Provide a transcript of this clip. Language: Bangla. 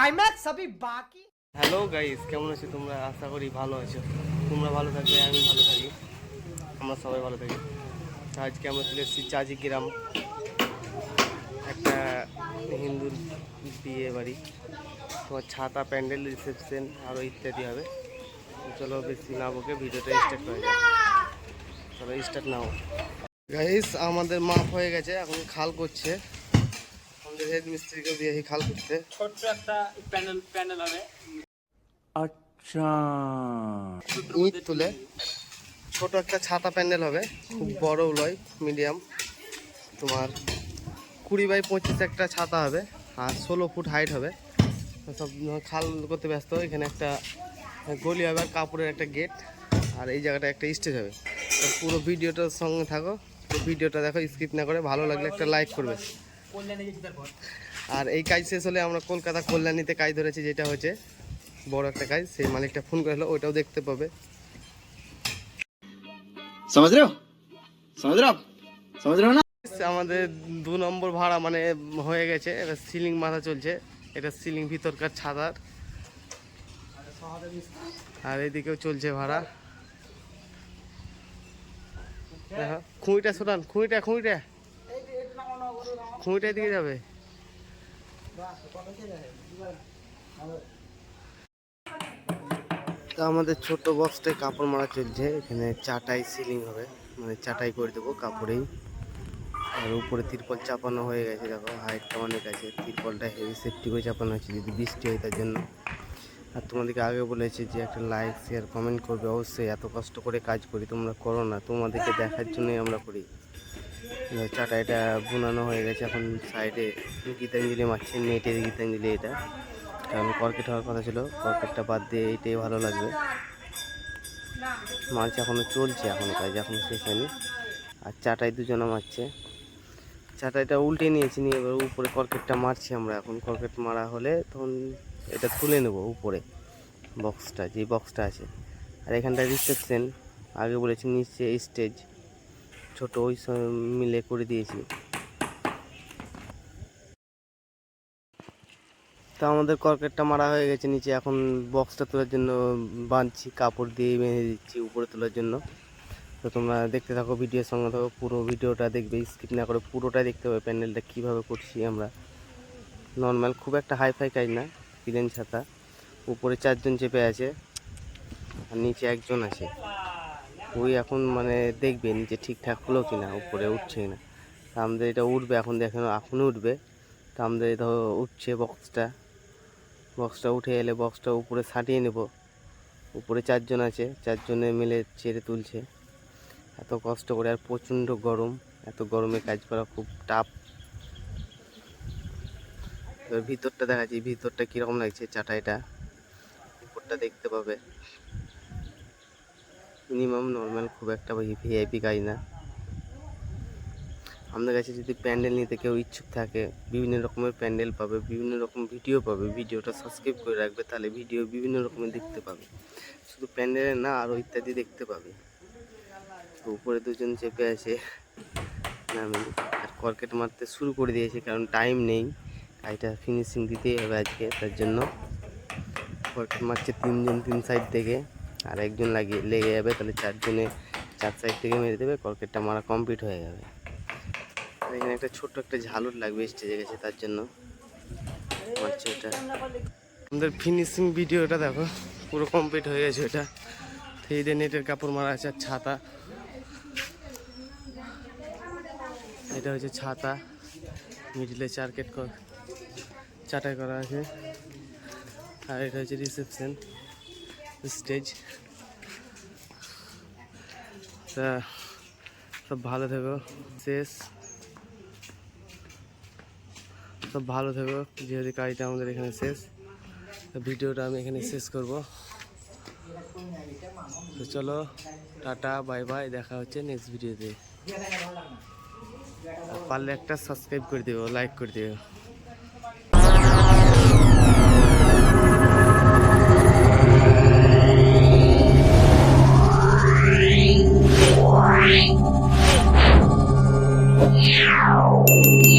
क्लाइमैक्स अभी बाकी। হ্যালো গাইস, কেমন আছো তোমরা? আশা করি ভালো আছো। তোমরা ভালো থাকবে, আমি ভালো থাকি, আমরা সবাই ভালো থাকি। আজকে আমরা চলে এসেছি চাজি গ্রাম, একটা হিন্দুর বিয়ে বাড়ি। তোমার ছাতা, প্যান্ডেল, রিসেপশন আরও ইত্যাদি হবে। চলো বেশি না বকে ভিডিওটা স্টার্ট করা যায়। চলো স্টার্ট নাও গাইস। আমাদের মাপ হয়ে গেছে, এখন খাল করছে। আমাদের হেড মিস্ত্রিকে দিয়ে খাল করতে। ছোট্ট একটা প্যান্ডেল হবে। আচ্ছা, ইট তুলে ছোট একটা ছাতা প্যান্ডেল হবে, খুব বড় লয়, মিডিয়াম। তোমার 20x25 একটা ছাতা হবে, আর 16 ফুট হাইট হবে। সব খাল করতে ব্যস্ত। এখানে একটা গলি হবে, আর কাপড়ের একটা গেট, আর এই জায়গাটা একটা স্টেজ হবে। পুরো ভিডিওটার সঙ্গে থাকো, ভিডিওটা দেখো, স্কিপ না করে। ভালো লাগলে একটা লাইক করবে। আর এই কাজ শেষ হলে আমরা কলকাতা কল্যাণীতে কাজ ধরেছি, যেটা হচ্ছে বড় একটা কাজ। সেই মালিকটা ফোন করে হলো, ওইটাও দেখতে পাবে। समझ रहे हो समझ रहे हो ना? আমাদের 2 নম্বর ভাড়া মানে হয়ে গেছে। এবার সিলিং মাথা চলছে, এটা সিলিং ভিতরকার ছাদার। আর এদিকেও চলছে ভাড়া। দেখো খুঁড়িটা শোনান, খুঁড়িটা দিকে যাবে। তো আমাদের ছোট বক্সটায় কাপড় মারা চলছে। এখানে চাটাই সিলিং হবে, মানে চাটাই করে দেবো কাপড়েই। আর উপরে তিরপল চাপানো হয়ে গেছে, দেখো হাইটটা অনেক আছে। তিরপলটা হেভি সেফটি করে চাপানো হয়েছে যদি বৃষ্টি হয় তার জন্য। আর তোমাদেরকে আগে বলেছি যে একটা লাইক, শেয়ার, কমেন্ট করবে অবশ্যই। এত কষ্ট করে কাজ করি, তোমরা করো না, তোমাদেরকে দেখার জন্যই আমরা করি। চাটাইটা বোনানো হয়ে গেছে, এখন সাইডে গীতাঞ্জলি মারছে, নেটের গীতাঞ্জলি এটা। কারণ কর্কেট হওয়ার কথা ছিল, কর্কেটটা বাদ দিয়ে এইটাই ভালো লাগবে। মাছ এখনও চলছে, এখনও কাজ এখনও শেষ হয়নি। আর চাটাই দুজনে মারছে। চাটাইটা উল্টে নিয়েছি, নিয়ে এবার উপরে কর্কেটটা মারছি আমরা। এখন কর্কেট মারা হলে তখন এটা তুলে নেব উপরে বক্সটা, যে বক্সটা আছে। আর এখানটা রিসেপশন, আগে বলেছি, নিচে স্টেজ ছোট, ওই সব মিলে করে দিয়েছি। তো আমাদের কর্কেটটা মারা হয়ে গেছে নিচে। এখন বক্সটা তোলার জন্য বাঁধছি, কাপড় দিয়ে বেঁধে দিচ্ছি উপরে তোলার জন্য। তো তোমরা দেখতে থাকো, ভিডিওর সঙ্গে থাকো, পুরো ভিডিওটা দেখবে, স্কিপ না করে পুরোটাই দেখতে হবে। প্যান্ডেলটা কীভাবে করছি আমরা। নর্মাল, খুব একটা হাইফাই কাজ না, প্লেন ছাতা। উপরে 4 জন চেপে আছে, আর নিচে 1 জন আছে। ওই এখন মানে দেখবে নিচে ঠিকঠাক হলো কি না, উপরে উঠছে না। তা আমাদের এটা উঠবে, এখন দেখেন এখনই উঠবে। তা আমাদের ধরো উঠছে বক্সটা উঠে এলে বক্সটা উপরে সাটিয়ে নেব। উপরে 4 জন আছে, 4 জনে মিলে চেড়ে তুলছে। এত কষ্ট করে, আর প্রচণ্ড গরম, এত গরমে কাজ করা খুব টাফ। এবার ভিতরটা দেখাচ্ছি, ভিতরটা কীরকম লাগছে চাটাইটা, উপরটা দেখতে পাবে। মিনিমাম নর্মাল, খুব একটা ভিআইপি কাজ না। আমাদের কাছে যদি প্যান্ডেল নিতে কেউ ইচ্ছুক থাকে, বিভিন্ন রকমের প্যান্ডেল পাবে, বিভিন্ন রকম ভিডিও পাবে। ভিডিওটা সাবস্ক্রাইব করে রাখবে, তাহলে ভিডিও বিভিন্ন রকমের দেখতে পাবে। শুধু প্যান্ডেলে না, আরও ইত্যাদি দেখতে পাবে। উপরে 2 জন চেপে আছে, আর কর্কেট মারতে শুরু করে দিয়েছে, কারণ টাইম নেই, কাজটা ফিনিশিং দিতেই হবে আজকে। তার জন্য কর্কেট মারছে 3 জন 3 সাইড থেকে, আর 1 জন লেগে যাবে, তাহলে 4 জনে 4 সাইড থেকে মেরে দেবে, কর্কেটটা মারা কমপ্লিট হয়ে যাবে। এখানে একটা ছোট্ট একটা ঝালুর লাগবে স্টেজে গেছে, তার জন্য মারছে এটা। আমাদের ফিনিশিং ভিডিওটা দেখো, পুরো কমপ্লিট হয়ে গেছে। এটা 3D নেটের কাপড় মারা আছে, আর ছাতা। এটা হচ্ছে ছাতা, মিডিলে চাটাই করা আছে। আর এটা হচ্ছে রিসেপশন স্টেজ। তা সব ভালো থেকো, সব ভালো থেকো। যেহেতু কাজটা আমাদের এখানে শেষ, ভিডিওটা আমি এখানে শেষ করব। তো চলো, টাটা, বাই বাই, দেখা হচ্ছে নেক্সট ভিডিওতে। পারলে একটা সাবস্ক্রাইব করে দিও, লাইক করে দিও। Wow.